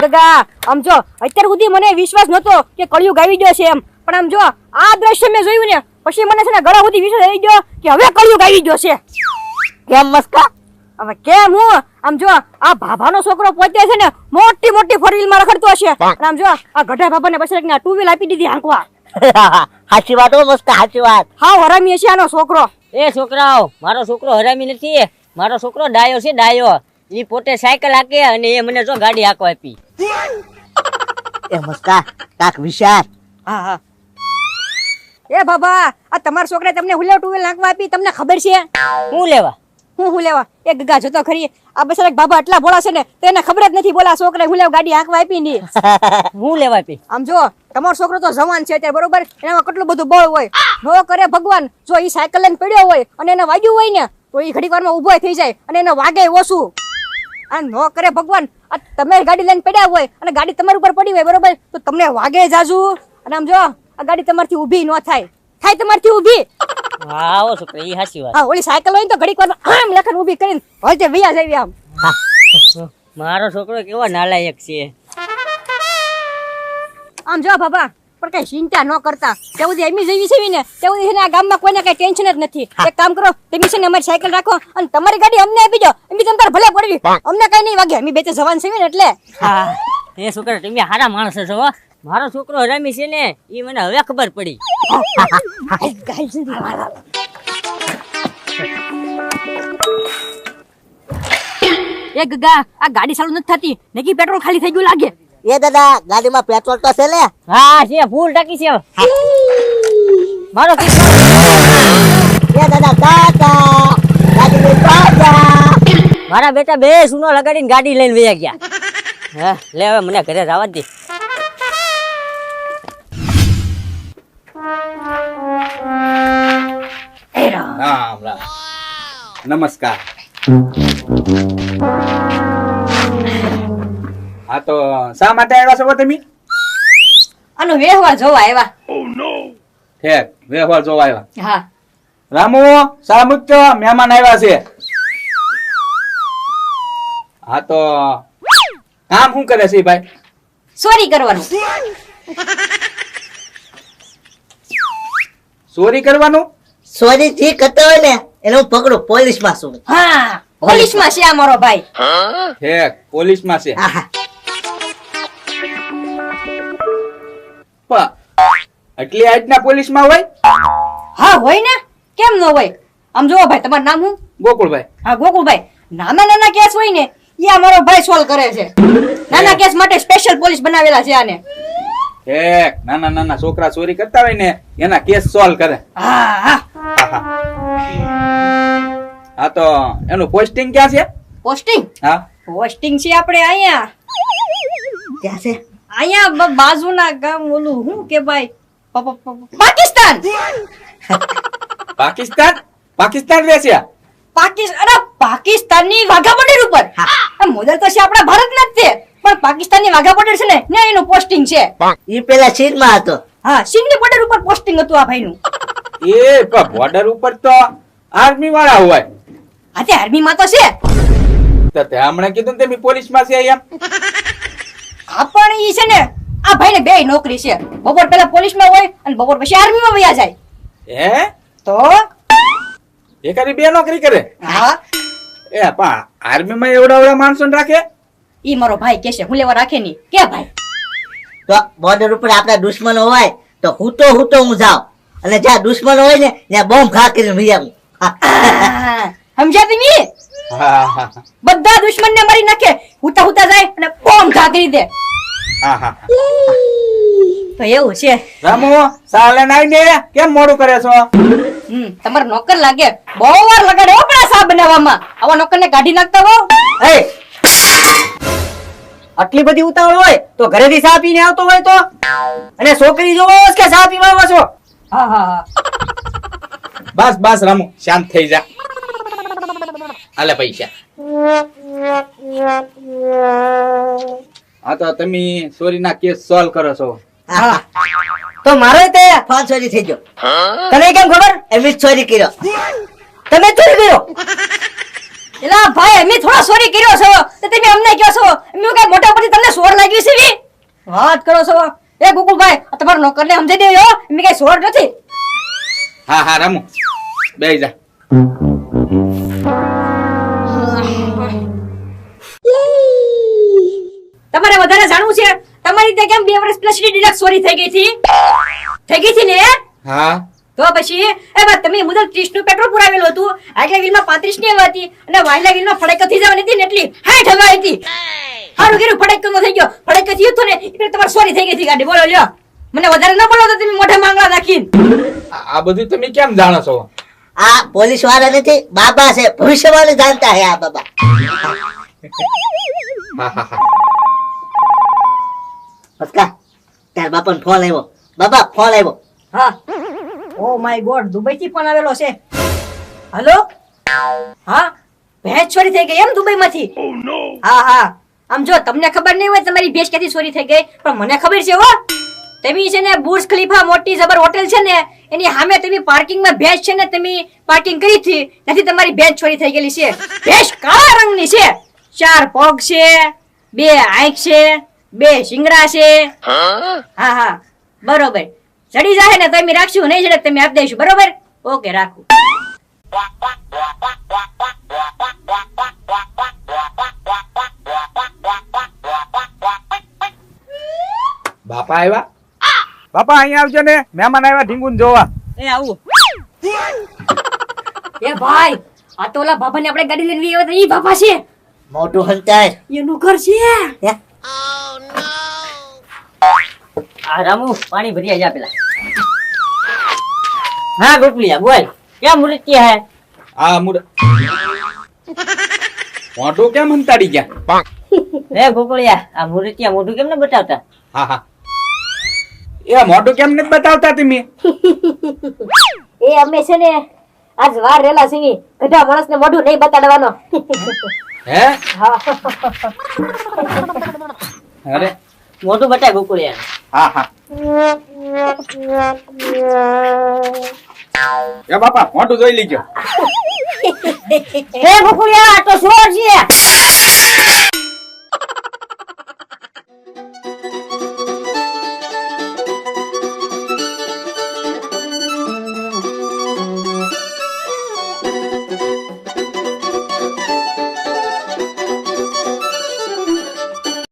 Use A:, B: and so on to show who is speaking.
A: ગગા આમ જો અત્યાર સુધી મને વિશ્વાસ નતો કે કળિયુગ આવી ગયો છે એમ, પણ આમ જો આ દ્રશ્ય મેં જોયું ને પછી મને છે ને ગળા સુધી વિશ્વાસ આવી ગયો કે હવે કળિયુગ આવી ગયો છે.
B: કેમ મસ્કા?
A: હવે કેમ હું આમ જો આ ભાભાનો છોકરો પોતે છે ને મોટી મોટી ફોર વ્હીલ માં રખડતો હશે, અને આમ જો આ ગઢા ભાભાને પછી ટુ વ્હીલ આપી દીધી હાંકવા.
B: સાચી વાત હો મસ્કા, સાચી વાત.
A: હા હરામી હશે આનો છોકરો.
C: એ છોકરાઓ, મારો છોકરો હરામી નથી, મારો છોકરો ડાયો છે, ડાયો. ઈ પોતે સાયકલ હાકે અને એ મને જો ગાડી હાંકવા આપી.
B: એ મસ્કા કાક વિચાર.
A: હા હા એ બાબા, આ તમારા છોકરાએ તમને હુલે ટુ વ્હીલ નાખવા આપી, તમને ખબર છે?
C: હું લેવા?
A: હું લેવા? એ ગગા જોતો ખરી, આ બસારા બાબા આટલા ભોળા છે ને તેને ખબર જ નથી બોલા છોકરાએ હુલે ગાડી હાંકવા આપી ની.
C: હું લેવા આપી?
A: આમ જો તમારો છોકરો તો જવાન છે અત્યારે, બરોબર, એનામાં કેટલું બધું બળ હોય. નો કરે ભગવાન, જો ઈ સાયકલ લઈને પડ્યો હોય અને એને વાગ્યું હોય ને તો ઈ ઘડીક વારમાં ઊભો થઈ જાય અને એને વાગે ઓછું. આ નો કરે ભગવાન, આ તમે ગાડી લઈને પડ્યા હોય અને ગાડી તમારી ઉપર પડી હોય, બરોબર, તો તમને વાગે જાજુ. અને આમ જો આ ગાડી તમારથી ઊભી ન થાય તમારથી ઊભી.
C: હા ઓ છોકરા, ઈ સાચી વાત.
A: હા ઓલી સાયકલ હોય ને તો ઘડીક વારમાં આમ લેખન ઊભી કરીને હજે વિયા જાય આમ.
C: મારો છોકરો કેવો નાલાયક છે.
A: આમ જો બાબા, પણ કઈ ચિંતા ન કરતા, ત્યાં સુધી એમી જેવી છે ને ત્યાં સુધી આ ગામમાં કોઈને કઈ ટેન્શન જ નથી. એક કામ કરો, તમે છે ને અમારી સાયકલ રાખો અને તમારી ગાડી અમને આપી દો, એમ તમે તાર ભલે પડવી, અમને કઈ નહીં વાગે, અમે બે તો જવાન છે ને એટલે.
C: હા એ છોકરા તમે સારા માણસો છો. મારો છોકરો હરામી છે ને ઈ મને હવે ખબર પડી.
A: એ ગગા, આ ગાડી ચાલુ નથી થતી, નકી પેટ્રોલ ખાલી થઈ ગયું લાગે.
B: એ દાદા ગાડીમાં પેટ્રોલ તો છે લે.
C: હા છે, ફૂલ ટાંકી છે. મારો
B: એ દાદા કાકા ગાડી લઈ પાછા.
C: મારા બેટા બે સુનો લગાડીને ગાડી લઈને વયા ગયા. હા લે હવે મને ઘરે જવા દે.
D: રામ રામ, નમસ્કાર. હા તો શા માટે આવ્યા છો તમે?
A: આનો વ્યવહાર જોવા આવ્યા.
D: ઠેક વ્યવહાર જોવા આવ્યા.
A: હા
D: રામુ શા મૂકજો, મહેમાન આવ્યા છે. હા તો કામ શું કરે છે ભાઈ?
A: ચોરી કરવાનું.
D: ચોરી કરવાનું?
B: સોરી જે કરતા હોય ને એને હું પકડું, પોલીસમાં છું.
A: હા પોલીસમાં છે આ મારો ભાઈ.
D: ઠેક પોલીસમાં છે.
B: આહા.
D: એટલી આજના પોલીસમાં હોય?
A: હા હોય ને, કેમ ન હોય? આમ જોવો ભાઈ, તમારું નામ શું?
D: ગોકુળભાઈ.
A: હા ગોકુળભાઈ. નાના નાના કેસ હોય ને એ આ મારો ભાઈ સોલ્વ કરે છે. નાના કેસ માટે સ્પેશિયલ પોલીસ બનાવેલા છે આને.
D: ઠેક નાના નાના છોકરા ચોરી કરતા હોય ને એના કેસ સોલ્વ કરે.
A: હા હા.
D: હા તો એનું પોસ્ટિંગ ક્યાં છે?
A: પોસ્ટિંગ?
D: હા
A: પોસ્ટિંગ છે આપણે અહીંયા.
B: ક્યાં છે?
A: અહીંયા બાજુના ગામ ઓલું શું કે ભાઈ, પાકિસ્તાન.
D: પાકિસ્તાન? પાકિસ્તાન રહે છે?
A: અરે પાકિસ્તાનની વાઘા બોર્ડર ઉપર. આ મોડલ તો છે આપણા ભારતના જ છે, પણ પાકિસ્તાનની વાઘા બોર્ડર છે ને ત્યાં એનું પોસ્ટિંગ છે.
B: ઈ પેલા ચીનમાં હતો.
A: હા ચીનની બોર્ડર ઉપર પોસ્ટિંગ હતું આ ભાઈનું.
D: એ બોર્ડર ઉપર તો આર્મી વાળા હોય.
A: હા તે આર્મી માં તો છે.
D: તો તે હમણાં કીધું ને તમે પોલીસમાં છે એમ.
A: પણ ઈ છે ને આ ભાઈને બે નોકરી છે, બપોર પહેલા પોલીસમાં હોય અને બપોર પછી આર્મીમાં વયા જાય.
D: હે
A: તો
D: એ કરી બે નોકરી કરે?
A: હા
D: એ પણ આર્મીમાં એવડા માણસો રાખે?
A: ઈ મારો ભાઈ કે છે હું લેવા રાખે નહીં કે ભાઈ.
B: તો બોર્ડર ઉપર આપણા દુશ્મનો હોય તો હું હું જાઉં અને જ્યાં દુશ્મનો હોય ને ત્યાં બોમ્બ ઘા કરીને ભી આવું.
A: સમજ્યા તમે?
D: હા હા
A: બધા દુશ્મન ને મારી નાખે, હુતા જાય અને બોમ્બ ઘા કરી દે.
D: હા હા.
A: તો એવું છે.
D: રામુ સાલે નાઈ ને કેમ મોડું કરે છો?
A: તમારો નોકર લાગે, બહુ વાર લગાડે હો પણ સા બનાવવામાં. આવા નોકર ને કાઢી નાખતા હો.
C: આટલી બધી ઉતાવળ હોય તો ઘરેથી ચા પીને આવતો હોય તો, અને છોકરી જોવો કે ચા પીવા આવો છો?
A: હા હા હા.
D: બસ બસ રામુ શાંત થઈ જા. આલે પૈસા. હા તો તમે ચોરીના કેસ સોલ્વ કરો છો?
B: હા.
C: તો મારો તે
B: ફોન ચોરી થઈ ગયો.
C: તને કેમ ખબર?
B: એમ જ ચોરી કર્યો.
C: તમે ચોરી કર્યો?
A: એલા ભાઈ અમે થોડો સોરી કર્યો છો તો તમે અમને કહો છો અમે કઈ મોટા પરથી તમને સોર લાગ્યું છે વી વાત કરો છો એ ગોકુળભાઈ આ તમારો નોકરને સમજાઈ દેજો અમે કઈ સોર નથી
D: હા હા રામુ બેહી જા
A: તમારે વધારે જાણવું છે તમારી ત્યાં કેમ 2 વર્ષ પ્લસની ડિડક્ટ સોરી થઈ ગઈ હતી ને
D: હા
A: તો પછી એ વાત તમે મુદલ 30 નું પેટ્રોલ પુરાવેલું હતું આગલા વ્હીલમાં 35 ની હતી અને વાયલા વ્હીલમાં ફડક થઈ જવાની હતી ને એટલી 60 હવા હતી હારું કર્યું ફડક નો થઈ ગયો ફડક થયું તો ને એટલે તમારી સોરી થઈ ગઈ હતી ગાડી બોલો લ્યો મને વધારે ન બોલો તો તમે મોઢે માંગલા નાખીને
D: આ બધું તમે કેમ જાણો છો
B: આ પોલીસ વાળા નથી બાબા છે ભવિષ્યવાણી જાણતા હે આ બાબા
D: હા હા હા
B: પસકા તાર બાપાનો ફોન આવ્યો બાબા ફોન આવ્યો
A: હા ઓ માય ગોડ દુબઈ થી ફોન આવેલો છે હેલો હા ભેંસ ચોરી થઈ ગઈ એમ દુબઈ માંથી હા હા આમ જો તમને ખબર નહીં હોય તમારી ભેંસ ક્યાંથી ચોરી થઈ ગઈ પણ મને ખબર છે હો તમે છે ને બુર્જ ખલીફા મોટી જબર હોટેલ છે ને એની સામે તમે પાર્કિંગ માં ભેંસ છે ને તમે પાર્કિંગ કરી હતી ત્યાંથી તમારી ભેંસ ચોરી થઈ ગયેલી છે ભેંસ કાળા રંગની છે 4 પગ છે 2 આંખ છે 2 શિંગડા છે હા હા બરોબર ચડી જાય ને તો અમે રાખશું નહીં ચડે તમે આપી દઈશું બરોબર ઓકે રાખું
D: બાપા આવ્યા બાપા અહીંયા આવજો ને મહેમાન આવ્યા ઢીંગુન જોવા
C: એ આવું
A: એ ભાઈ આ તો ઓલા બાબાને આપણે ગાડી લઈને આવ્યા તો ઈ બાબા છે
B: મોટું હંતાય
A: એનું ઘર છે
B: હે
C: આ રામુ પાણી ભરી જા પેલા હા ગોપલિયા બોલ ક્યાં મૂર્તિ હે
D: આ મુડ મોટું કેમ હંતાડી ગયા
C: હે ગોકળિયા આ મૂર્તિયા મોઢું કેમ ન બતાવતા
D: હા હા એ મોટું કેમ નથી બતાવતા તમે
A: એ અમે છે ને આજ વાર રેલા સિંગી ગધા માણસને મોઢું નહીં બતાડવાનો
D: હે અરે
C: મોઢું બતાય ગોકળિયા
D: હા હા એ બાપા મોટું જોઈ લીજો
C: હે ગોકળિયા આ તો સોર છે